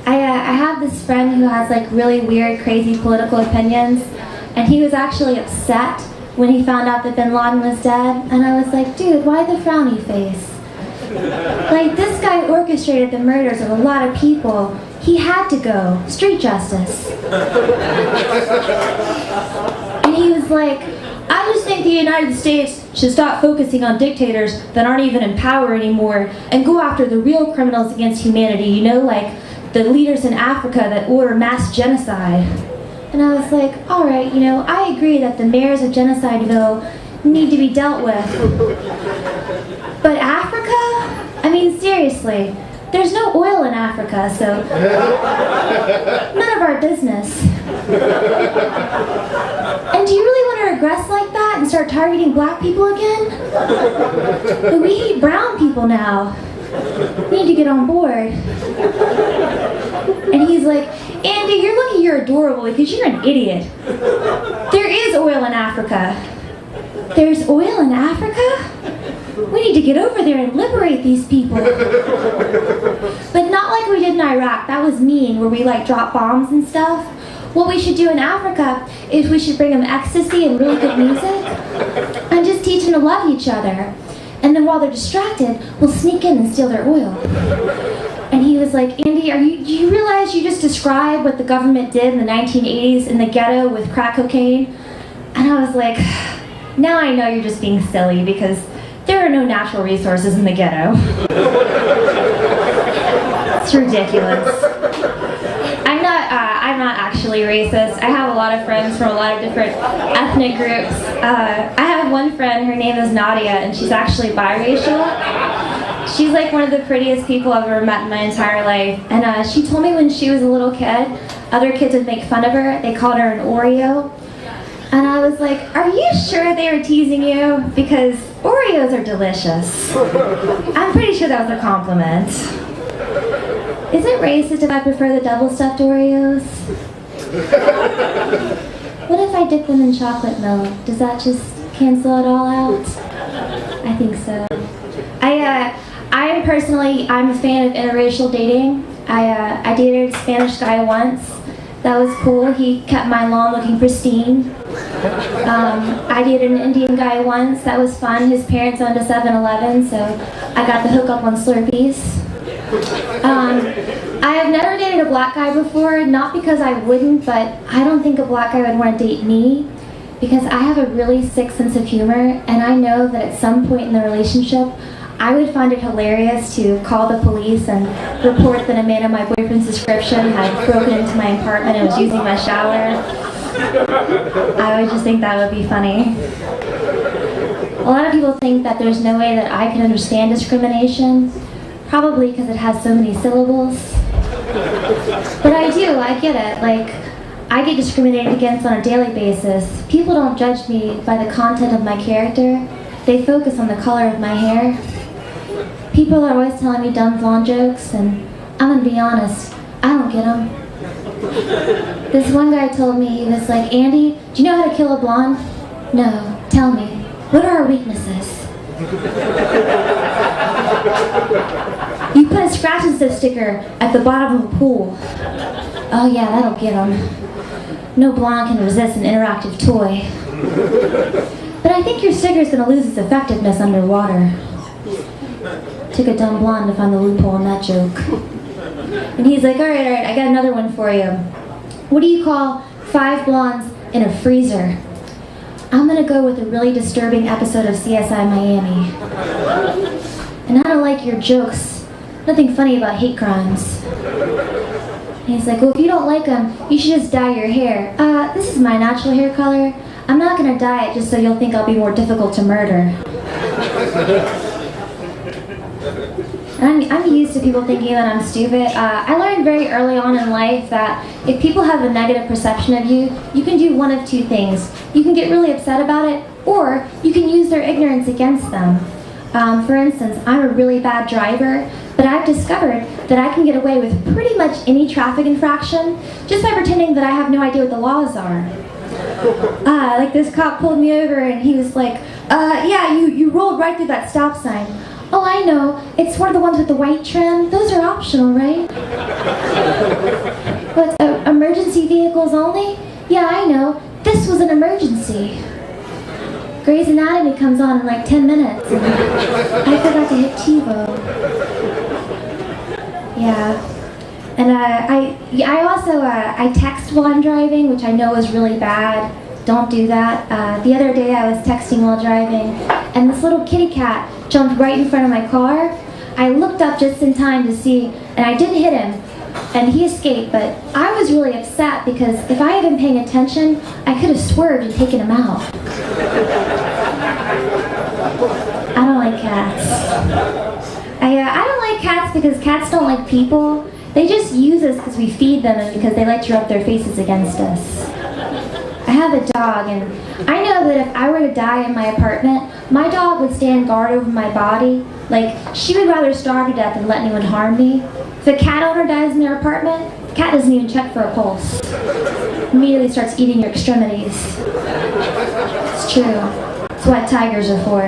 I have this friend who has like really weird, crazy political opinions, and he was actually upset when he found out that bin Laden was dead, and I was like, dude, why the frowny face? Like, this guy orchestrated the murders of a lot of people. He had to go. Street justice. And he was like, I just think the United States should stop focusing on dictators that aren't even in power anymore and go after the real criminals against humanity, you know, like the leaders in Africa that order mass genocide. And I was like, all right, you know, I agree that the mayors of Genocideville need to be dealt with. But Africa? I mean, seriously, there's no oil in Africa, so none of our business. And do you really want to regress like that and start targeting black people again? But we hate brown people now. We need to get on board. And he's like, Andi, you're lucky you're adorable because you're an idiot. There is oil in Africa. There's oil in Africa? We need to get over there and liberate these people. But not like we did in Iraq. That was mean, where we like drop bombs and stuff. What we should do in Africa is we should bring them ecstasy and really good music and just teach them to love each other. And then while they're distracted, we'll sneak in and steal their oil. And he was like, Andi, do you realize you just described what the government did in the 1980s in the ghetto with crack cocaine? And I was like, now I know you're just being silly because there are no natural resources in the ghetto. It's ridiculous. I'm not actually racist. I have a lot of friends from a lot of different ethnic groups. I have one friend, her name is Nadia, and she's actually biracial. She's like one of the prettiest people I've ever met in my entire life. And she told me when she was a little kid, other kids would make fun of her. They called her an Oreo. And I was like, are you sure they were teasing you? Because Oreos are delicious. I'm pretty sure that was a compliment. Is it racist if I prefer the double stuffed Oreos? What if I dip them in chocolate milk? Does that just cancel it all out? I think so. I'm a fan of interracial dating. I dated a Spanish guy once. That was cool. He kept my lawn looking pristine. I dated an Indian guy once. That was fun. His parents owned a 7-Eleven, so I got the hookup on Slurpees. I have never dated a black guy before, not because I wouldn't, but I don't think a black guy would want to date me because I have a really sick sense of humor, and I know that at some point in the relationship, I would find it hilarious to call the police and report that a man of my boyfriend's description had broken into my apartment and was using my shower. I would just think that would be funny. A lot of people think that there's no way that I can understand discrimination, probably because it has so many syllables. But I do, I get it. Like, I get discriminated against on a daily basis. People don't judge me by the content of my character. They focus on the color of my hair. People are always telling me dumb blonde jokes, and I'm gonna be honest, I don't get them. This one guy told me, he was like, Andi, do you know how to kill a blonde? No, tell me, what are our weaknesses? You put a scratch and sniff sticker at the bottom of a pool. Oh yeah, that'll get them. No blonde can resist an interactive toy. But I think your sticker's gonna lose its effectiveness underwater. Took a dumb blonde to find the loophole in that joke. And he's like, all right, I got another one for you. What do you call 5 blondes in a freezer? I'm gonna go with a really disturbing episode of CSI Miami. And I don't like your jokes. Nothing funny about hate crimes. And he's like, well, if you don't like them, you should just dye your hair. This is my natural hair color. I'm not gonna dye it just so you'll think I'll be more difficult to murder. I'm used to people thinking that I'm stupid. I learned very early on in life that if people have a negative perception of you, you can do one of two things. You can get really upset about it, or you can use their ignorance against them. For instance, I'm a really bad driver, but I've discovered that I can get away with pretty much any traffic infraction just by pretending that I have no idea what the laws are. Like this cop pulled me over and he was like, yeah, you rolled right through that stop sign. Oh, I know. It's one of the ones with the white trim. Those are optional, right? What, emergency vehicles only? Yeah, I know. This was an emergency. Grey's Anatomy comes on in like 10 minutes. And I forgot to hit TiVo. Yeah. And I also I text while I'm driving, which I know is really bad. Don't do that. The other day I was texting while driving, and this little kitty cat jumped right in front of my car. I looked up just in time to see, and I did hit him, and he escaped, but I was really upset because if I had been paying attention, I could have swerved and taken him out. I don't like cats. I don't like cats because cats don't like people. They just use us because we feed them and because they like to rub their faces against us. I have a dog, and I know that if I were to die in my apartment, my dog would stand guard over my body. Like, she would rather starve to death than let anyone harm me. If a cat owner dies in their apartment, the cat doesn't even check for a pulse. Immediately starts eating your extremities. It's true. It's what tigers are for.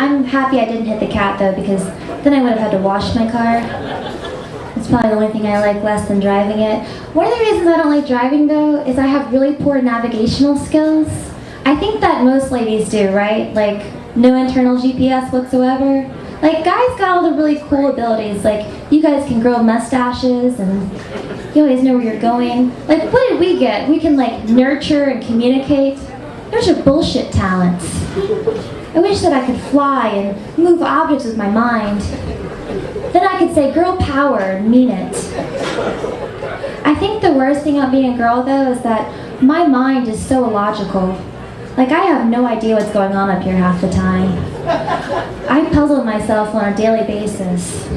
I'm happy I didn't hit the cat though, because then I would have had to wash my car. It's probably the only thing I like less than driving it. One of the reasons I don't like driving though is I have really poor navigational skills. I think that most ladies do, right? Like, no internal GPS whatsoever. Like, guys got all the really cool abilities. Like, you guys can grow mustaches and you always know where you're going. Like, what did we get? We can like nurture and communicate. Those are bullshit talents. I wish that I could fly and move objects with my mind. Then I could say girl power and mean it. I think the worst thing about being a girl though is that my mind is so illogical. Like, I have no idea what's going on up here half the time. I puzzle myself on a daily basis.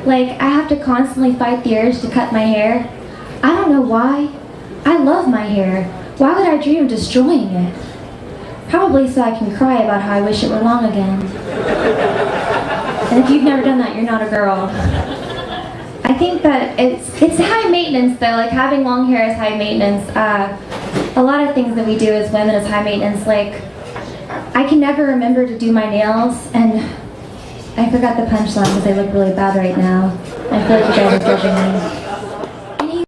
Like, I have to constantly fight the urge to cut my hair. I don't know why. I love my hair. Why would I dream of destroying it? Probably so I can cry about how I wish it were long again. And if you've never done that, you're not a girl. I think that it's high maintenance though, like having long hair is high maintenance. A lot of things that we do as women is high maintenance, like I can never remember to do my nails, and I forgot the punchline because they look really bad right now. I feel like you guys are judging me.